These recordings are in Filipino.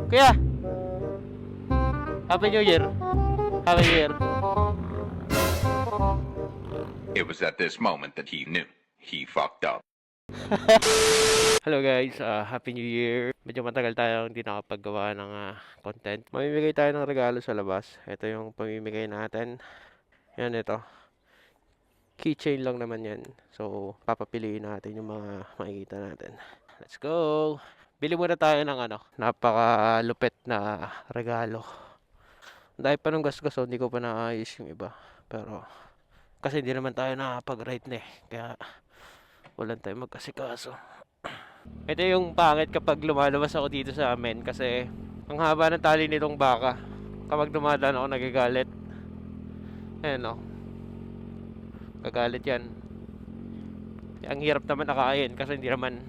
Kuya! Happy New Year! Happy New Year! It was at this moment that he knew he fucked up. Hello guys, Happy New Year! Medyo matagal tayong hindi nakapaggawa ng content. Mamimigay tayo ng regalo sa labas. Ito yung pamimigay natin. Yan, ito. Keychain lang naman yan. So, papapiliin natin yung mga makikita natin. Let's go! Bili muna tayo ng napakalupit na regalo. Dahil pa nung gasgas, hindi ko pa naayos yung iba. Pero, kasi hindi naman tayo nakapag-ride na eh. Kaya, walang tayo magkasikaso. Ito yung pangit kapag lumalabas ako dito sa amin. Kasi, ang haba ng tali nitong baka. Kapag dumadaan ako, nagagalit. Ayan o. Gagalit yan. Ang hirap naman nakain kasi hindi naman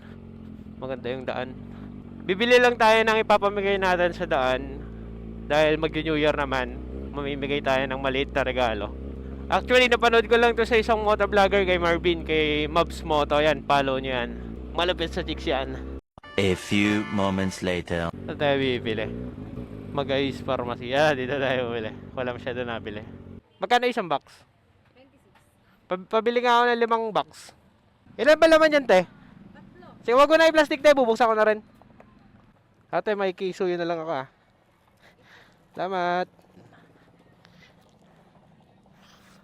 maganda yung daan. Bibili lang tayo ng ipapamigay natin sa daan. Dahil mag-New Year naman, mamimigay tayo ng maliit na regalo. Actually, napanood ko lang to sa isang motovlogger kay Marvin, kay Mobs Moto. Yan, follow nyo yan. Malapit sa chicks yan. A few moments later. Saan tayo bibili? Mag-Ace Pharmacy. Dito tayo bibili. Wala masyado nabili. Magkano isang box? 26. Pabili nga ako ng 5 box. Ilan ba laman yan, te? 3. Sige, wag ko na i-plastic, te. Bubuksan ko na rin. Ate, may kiso yun na lang ako Salamat.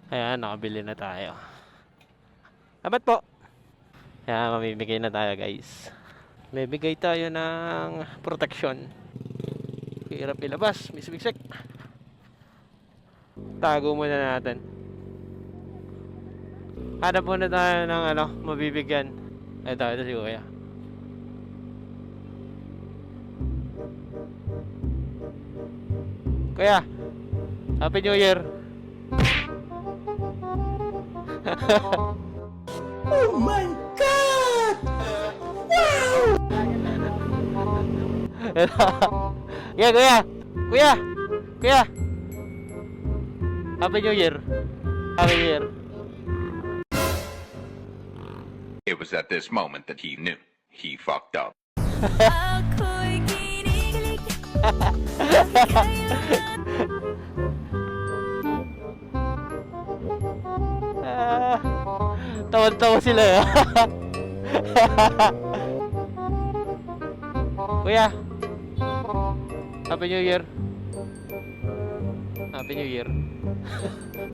Ayan, nakabili na tayo. Salamat po. Ayan, mamimigay na tayo, guys. May bigay tayo ng protection. Hirap ilabas, misbiksik. Tago muna natin. Hanap muna tayo ng mabibigyan. Ito si Kuya. Kuya, Happy New Year. Oh my God! Wow! Yeah, Kuya. Kuya. Kuya. Happy New Year. Happy New Year. It was at this moment that he knew he fucked up. Tawan-tawa sila Kuya, Happy New Year. Happy New Year.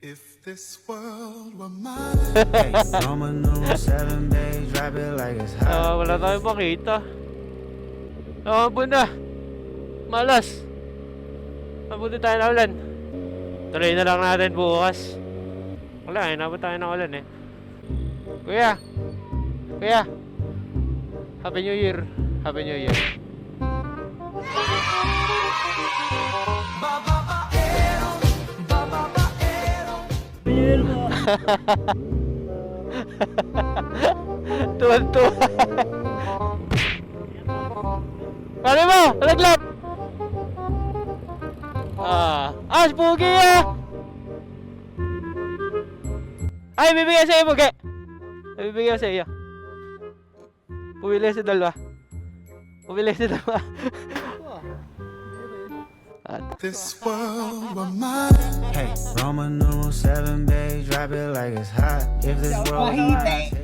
If this world were mine. Hey, Roma numeral 7, babe, drop it like it's hot. Wala tayong makita. Nakabun na. Malas. Mabuti tayo na ulan. Tuloy na lang natin bukas. Wala nabot tayo ng ulan Kuya. Kuya. Happy New Year. Happy New Year. Tuwan-tuwa. Pare mo, laglat. Pugi Ay, bibigyan sa iyo, Pugi. Bibigyan sa iyo. Pumili sa dalawa. Pumili sa dalawa. This world were mine. Hey, Roma numeral 7, babe, drop it like it's hot. If this world was mine,